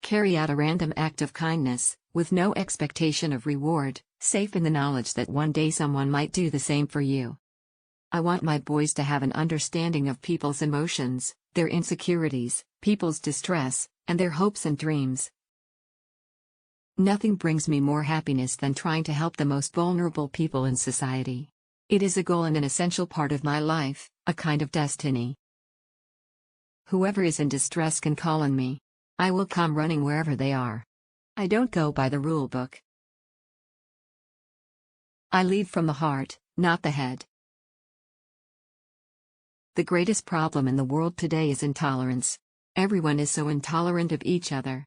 Carry out a random act of kindness, with no expectation of reward, safe in the knowledge that one day someone might do the same for you. I want my boys to have an understanding of people's emotions, their insecurities, people's distress, and their hopes and dreams. Nothing brings me more happiness than trying to help the most vulnerable people in society. It is a goal and an essential part of my life, a kind of destiny. Whoever is in distress can call on me. I will come running wherever they are. I don't go by the rule book. I lead from the heart, not the head. The greatest problem in the world today is intolerance. Everyone is so intolerant of each other.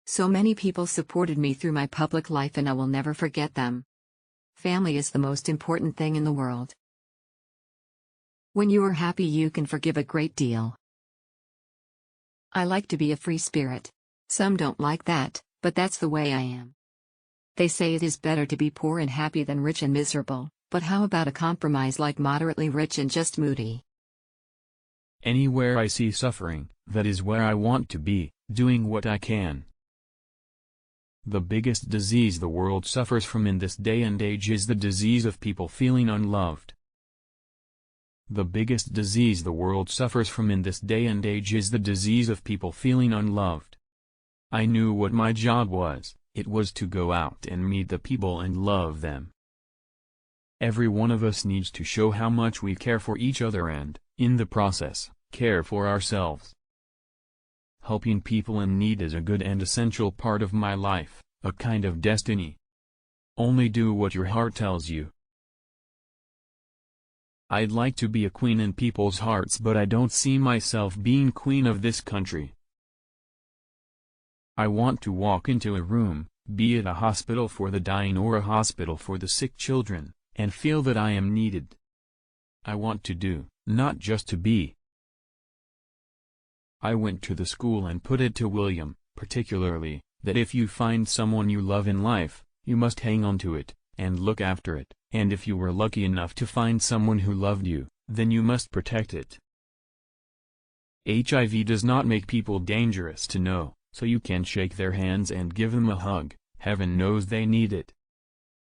So many people supported me through my public life and I will never forget them. Family is the most important thing in the world. When you are happy you can forgive a great deal. I like to be a free spirit. Some don't like that, but that's the way I am. They say it is better to be poor and happy than rich and miserable, but how about a compromise like moderately rich and just moody? Anywhere I see suffering, that is where I want to be, doing what I can. The biggest disease the world suffers from in this day and age is the disease of people feeling unloved. The biggest disease the world suffers from in this day and age is the disease of people feeling unloved. I knew what my job was. It was to go out and meet the people and love them. Every one of us needs to show how much we care for each other and, in the process, care for ourselves. Helping people in need is a good and essential part of my life, a kind of destiny. Only do what your heart tells you. I'd like to be a queen in people's hearts, but I don't see myself being queen of this country. I want to walk into a room, be it a hospital for the dying or a hospital for the sick children, and feel that I am needed. I want to do, not just to be. I went to the school and put it to William, particularly, that if you find someone you love in life, you must hang on to it, and look after it, and if you were lucky enough to find someone who loved you, then you must protect it. HIV does not make people dangerous to know, so you can shake their hands and give them a hug, heaven knows they need it.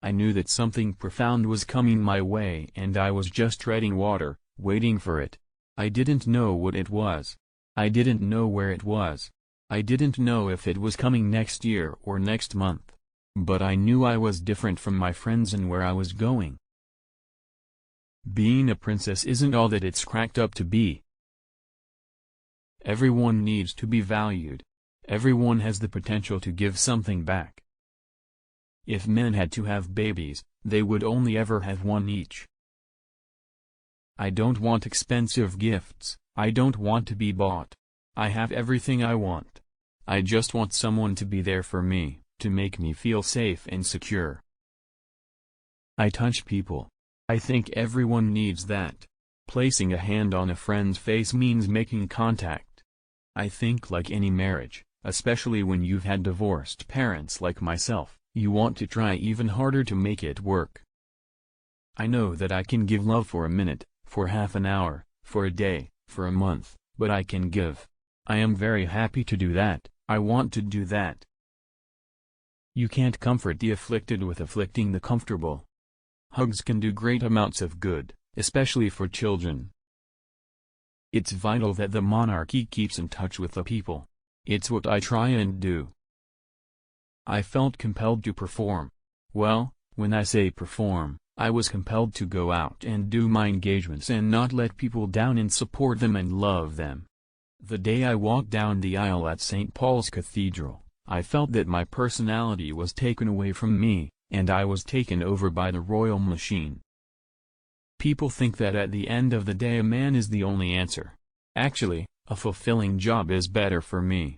I knew that something profound was coming my way and I was just treading water, waiting for it. I didn't know what it was. I didn't know where it was. I didn't know if it was coming next year or next month. But I knew I was different from my friends and where I was going. Being a princess isn't all that it's cracked up to be. Everyone needs to be valued. Everyone has the potential to give something back. If men had to have babies, they would only ever have one each. I don't want expensive gifts, I don't want to be bought. I have everything I want. I just want someone to be there for me, to make me feel safe and secure. I touch people. I think everyone needs that. Placing a hand on a friend's face means making contact. I think like any marriage, especially when you've had divorced parents like myself, you want to try even harder to make it work. I know that I can give love for a minute, for half an hour, for a day, for a month, but I can give. I am very happy to do that. I want to do that. You can't comfort the afflicted with afflicting the comfortable. Hugs can do great amounts of good, especially for children. It's vital that the monarchy keeps in touch with the people. It's what I try and do. I felt compelled to perform. Well, when I say perform, I was compelled to go out and do my engagements and not let people down and support them and love them. The day I walked down the aisle at St. Paul's Cathedral, I felt that my personality was taken away from me, and I was taken over by the royal machine. People think that at the end of the day a man is the only answer. Actually, a fulfilling job is better for me.